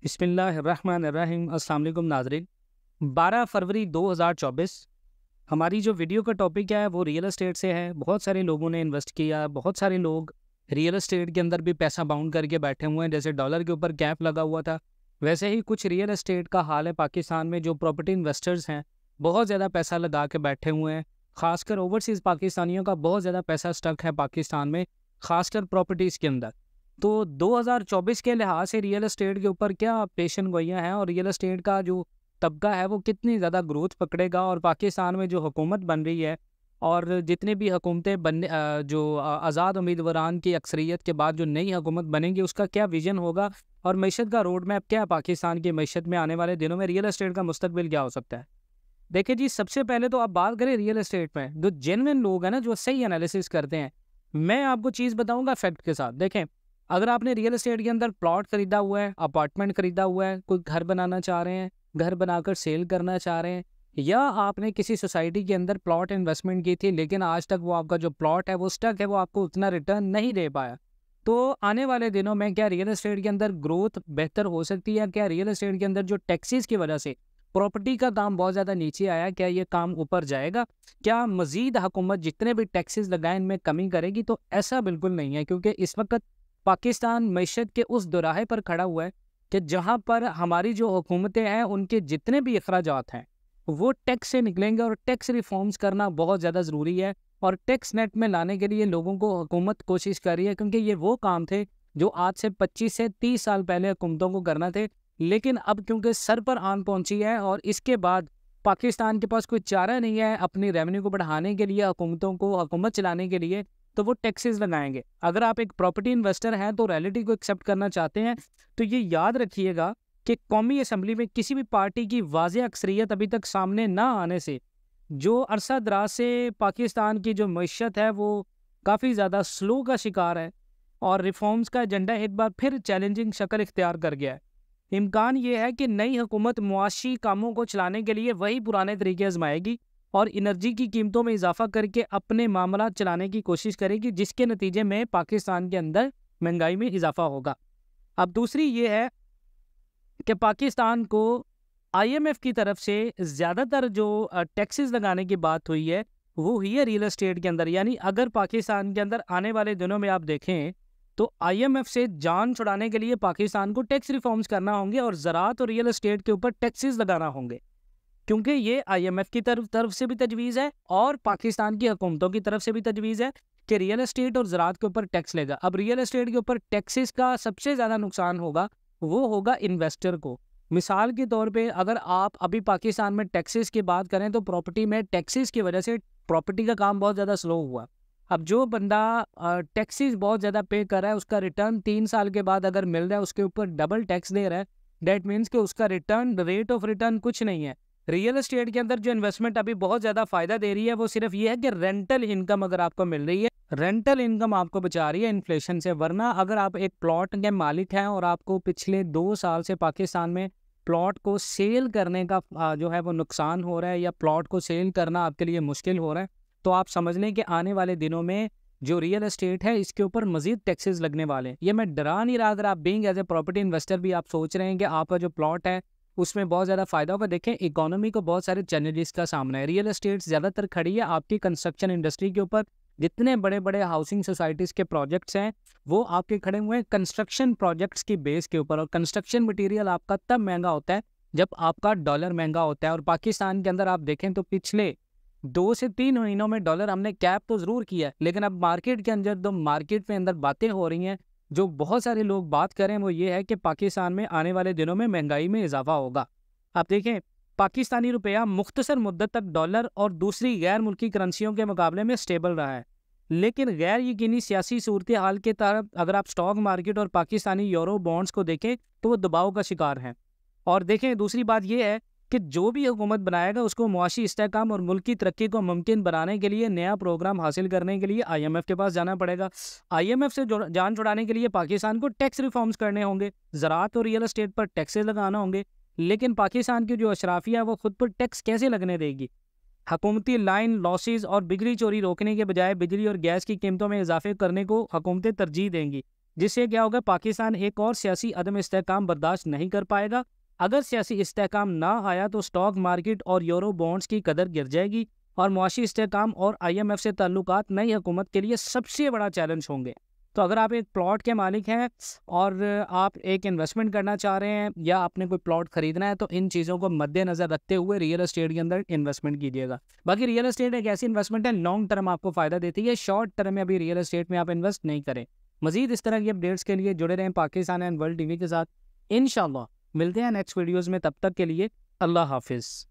बिस्मिल्लाहिर्रहमानिर्रहीम। अस्सलाम वालेकुम नाज़रीन। 12 फरवरी 2024 हमारी जो वीडियो का टॉपिक क्या है वो रियल एस्टेट से है। बहुत सारे लोगों ने इन्वेस्ट किया, बहुत सारे लोग रियल एस्टेट के अंदर भी पैसा बाउंड करके बैठे हुए हैं। जैसे डॉलर के ऊपर कैप लगा हुआ था, वैसे ही कुछ रियल एस्टेट का हाल है पाकिस्तान में। जो प्रॉपर्टी इन्वेस्टर्स हैं बहुत ज़्यादा पैसा लगा के बैठे हुए हैं। खासकर ओवरसीज़ पाकिस्तानियों का बहुत ज़्यादा पैसा स्टक है पाकिस्तान में, खासकर प्रॉपर्टीज़ के अंदर। तो 2024 के लिहाज से रियल एस्टेट के ऊपर क्या पेशन गोइयाँ हैं और रियल एस्टेट का जो तबका है वो कितनी ज़्यादा ग्रोथ पकड़ेगा, और पाकिस्तान में जो हुकूमत बन रही है और जितनी भी हुकूमतें आज़ाद उम्मीदवारान की अक्सरियत के बाद जो नई हुकूमत बनेगी उसका क्या विजन होगा, और मईशत का रोड मैप क्या है पाकिस्तान की मईशत में आने वाले दिनों में रियल एस्टेट का मुस्तकबिल क्या हो सकता है। देखिए जी, सबसे पहले तो आप बात करें रियल एस्टेट में, जो जेन्युइन लोग हैं ना, जो सही एनालिसिस करते हैं, मैं आपको चीज़ बताऊंगा फैक्ट के साथ। देखें, अगर आपने रियल एस्टेट के अंदर प्लॉट खरीदा हुआ है, अपार्टमेंट खरीदा हुआ है, कोई घर बनाना चाह रहे हैं, घर बनाकर सेल करना चाह रहे हैं, या आपने किसी सोसाइटी के अंदर प्लॉट इन्वेस्टमेंट की थी लेकिन आज तक वो आपका जो प्लॉट है वो स्टक है, वो आपको उतना रिटर्न नहीं दे पाया, तो आने वाले दिनों में क्या रियल एस्टेट के अंदर ग्रोथ बेहतर हो सकती है? क्या रियल एस्टेट के अंदर जो टैक्सेस की वजह से प्रॉपर्टी का दाम बहुत ज़्यादा नीचे आया, क्या ये काम ऊपर जाएगा? क्या मज़ीद हुकूमत जितने भी टैक्सेस लगाए इनमें कमी करेगी? तो ऐसा बिल्कुल नहीं है, क्योंकि इस वक्त पाकिस्तान मईशत के उस दोराहे पर खड़ा हुआ है कि जहाँ पर हमारी जो हुकूमतें हैं उनके जितने भी अखराजात हैं वो टैक्स से निकलेंगे, और टैक्स रिफॉर्म्स करना बहुत ज़्यादा ज़रूरी है। और टैक्स नेट में लाने के लिए लोगों को हुकूमत कोशिश कर रही है, क्योंकि ये वो काम थे जो आज से 25 से 30 साल पहले हुकूमतों को करना थे, लेकिन अब क्योंकि सर पर आन पहुंची है और इसके बाद पाकिस्तान के पास कोई चारा नहीं है अपनी रेवेन्यू को बढ़ाने के लिए, हुकूमतों को हुकूमत चलाने के लिए, तो वो टैक्सेस लगाएंगे। अगर आप एक प्रॉपर्टी इन्वेस्टर हैं तो रियलिटी को एक्सेप्ट करना चाहते हैं, तो ये याद रखिएगा कि कौमी असम्बली में किसी भी पार्टी की वाज़ेह अक्सरियत अभी तक सामने ना आने से जो अरसा दराज से पाकिस्तान की जो मईशत है वो काफ़ी ज़्यादा स्लो का शिकार है, और रिफॉर्म्स का एजेंडा एक बार फिर चैलेंजिंग शक्ल इख्तियार कर गया है। इम्कान ये है कि नई हुकूमत मुआशी कामों को चलाने के लिए वही पुराने तरीके आजमाएगी और एनर्जी की कीमतों में इजाफा करके अपने मामला चलाने की कोशिश करेगी, जिसके नतीजे में पाकिस्तान के अंदर महंगाई में इजाफा होगा। अब दूसरी ये है कि पाकिस्तान को IMF की तरफ से ज़्यादातर जो टैक्सेस लगाने की बात हुई है वो हुई है रियल एस्टेट के अंदर। यानी अगर पाकिस्तान के अंदर आने वाले दिनों में आप देखें तो IMF से जान छुड़ाने के लिए पाकिस्तान को टैक्स रिफॉर्म्स करना होंगे और ज़राअत और रियल एस्टेट के ऊपर टैक्सेस लगाना होंगे, क्योंकि ये IMF की तरफ से भी तजवीज़ है और पाकिस्तान की हुकूमतों की तरफ से भी तजवीज़ है कि रियल एस्टेट और ज़राअत के ऊपर टैक्स लेगा। अब रियल एस्टेट के ऊपर टैक्सेस का सबसे ज़्यादा नुकसान होगा वो होगा इन्वेस्टर को। मिसाल के तौर पे अगर आप अभी पाकिस्तान में टैक्सेस की बात करें तो प्रॉपर्टी में टैक्सेस की वजह से प्रॉपर्टी का काम बहुत ज़्यादा स्लो हुआ। अब जो बंदा टैक्सेस बहुत ज़्यादा पे कर रहा है उसका रिटर्न 3 साल के बाद अगर मिल रहा है उसके ऊपर डबल टैक्स दे रहा है, डेट मीन्स कि उसका रिटर्न रेट ऑफ रिटर्न कुछ नहीं है। रियल एस्टेट के अंदर जो इन्वेस्टमेंट अभी बहुत ज़्यादा फ़ायदा दे रही है वो सिर्फ ये है कि रेंटल इनकम अगर आपको मिल रही है, रेंटल इनकम आपको बचा रही है इन्फ्लेशन से। वरना अगर आप एक प्लॉट के मालिक हैं और आपको पिछले 2 साल से पाकिस्तान में प्लॉट को सेल करने का जो है वो नुकसान हो रहा है, या प्लॉट को सेल करना आपके लिए मुश्किल हो रहा है, तो आप समझ लें कि आने वाले दिनों में जो रियल एस्टेट है इसके ऊपर मजीद टैक्सेस लगने वाले हैं। ये मैं डरा नहीं रहा, अगर आप being as a property investor भी आप सोच रहे हैं कि आपका जो प्लॉट है उसमें बहुत ज़्यादा फ़ायदा होगा। देखें, इकोनॉमी को बहुत सारे चैलेंजेस का सामना है। रियल एस्टेट ज़्यादातर खड़ी है आपकी कंस्ट्रक्शन इंडस्ट्री के ऊपर। जितने बड़े बड़े हाउसिंग सोसाइटीज़ के प्रोजेक्ट्स हैं वो आपके खड़े हुए हैं कंस्ट्रक्शन प्रोजेक्ट्स की बेस के ऊपर, और कंस्ट्रक्शन मटेरियल आपका तब महंगा होता है जब आपका डॉलर महंगा होता है। और पाकिस्तान के अंदर आप देखें तो पिछले 2 से 3 महीनों में डॉलर हमने कैप तो ज़रूर किया है, लेकिन अब मार्केट के अंदर मार्केट में अंदर बातें हो रही हैं, जो बहुत सारे लोग बात करें वो ये है कि पाकिस्तान में आने वाले दिनों में महंगाई में इजाफा होगा। आप देखें, पाकिस्तानी रुपया मुख्तसर मुद्दत तक डॉलर और दूसरी गैर मुल्की करेंसियों के मुकाबले में स्टेबल रहा है, लेकिन गैर यकीनी सियासी सूरत हाल के तरफ अगर आप स्टॉक मार्केट और पाकिस्तानी यूरो बॉन्ड्स को देखें तो वो दबाव का शिकार हैं। और देखें, दूसरी बात यह है कि जो भी हुकूमत बनाएगा उसको मुआशी इस्तेहकाम और मुल्क की तरक्की को मुमकिन बनाने के लिए नया प्रोग्राम हासिल करने के लिए IMF के पास जाना पड़ेगा। IMF से जान छुड़ाने के लिए पाकिस्तान को टैक्स रिफॉर्म्स करने होंगे, ज़राअत और रियल एस्टेट पर टैक्सेस लगाना होंगे। लेकिन पाकिस्तान की जो अशराफिया है वो खुद पर टैक्स कैसे लगने देगी? हुकूमती लाइन लॉसेस और बिजली चोरी रोकने के बजाय बिजली और गैस की कीमतों में इजाफे करने को हुकूमतें तरजीह देंगी। जिससे क्या होगा, पाकिस्तान एक और सियासी अदम इस्तेहकाम बर्दाश्त नहीं कर पाएगा। अगर सियासी इस्तेहकाम ना आया तो स्टॉक मार्केट और यूरो बॉन्ड्स की कदर गिर जाएगी और मुआशी इस्तेहकाम और IMF से ताल्लुकात नई हुकूमत के लिए सबसे बड़ा चैलेंज होंगे। तो अगर आप एक प्लॉट के मालिक हैं और आप एक इन्वेस्टमेंट करना चाह रहे हैं या आपने कोई प्लॉट खरीदना है, तो इन चीज़ों को मद्देनज़र रखते हुए रियल एस्टेट के अंदर इन्वेस्टमेंट कीजिएगा। बाकी रियल एस्टेट एक ऐसी इन्वेस्टमेंट है, लॉन्ग टर्म आपको फ़ायदा देती है, शॉर्ट टर्म में अभी रियल एस्टेट में आप इन्वेस्ट नहीं करें। मज़ीद इस तरह की अपडेट्स के लिए जुड़े रहें पाकिस्तान एंड वर्ल्ड TV के साथ। इंशाल्लाह मिलते हैं नेक्स्ट वीडियोज़ में, तब तक के लिए अल्लाह हाफिज़।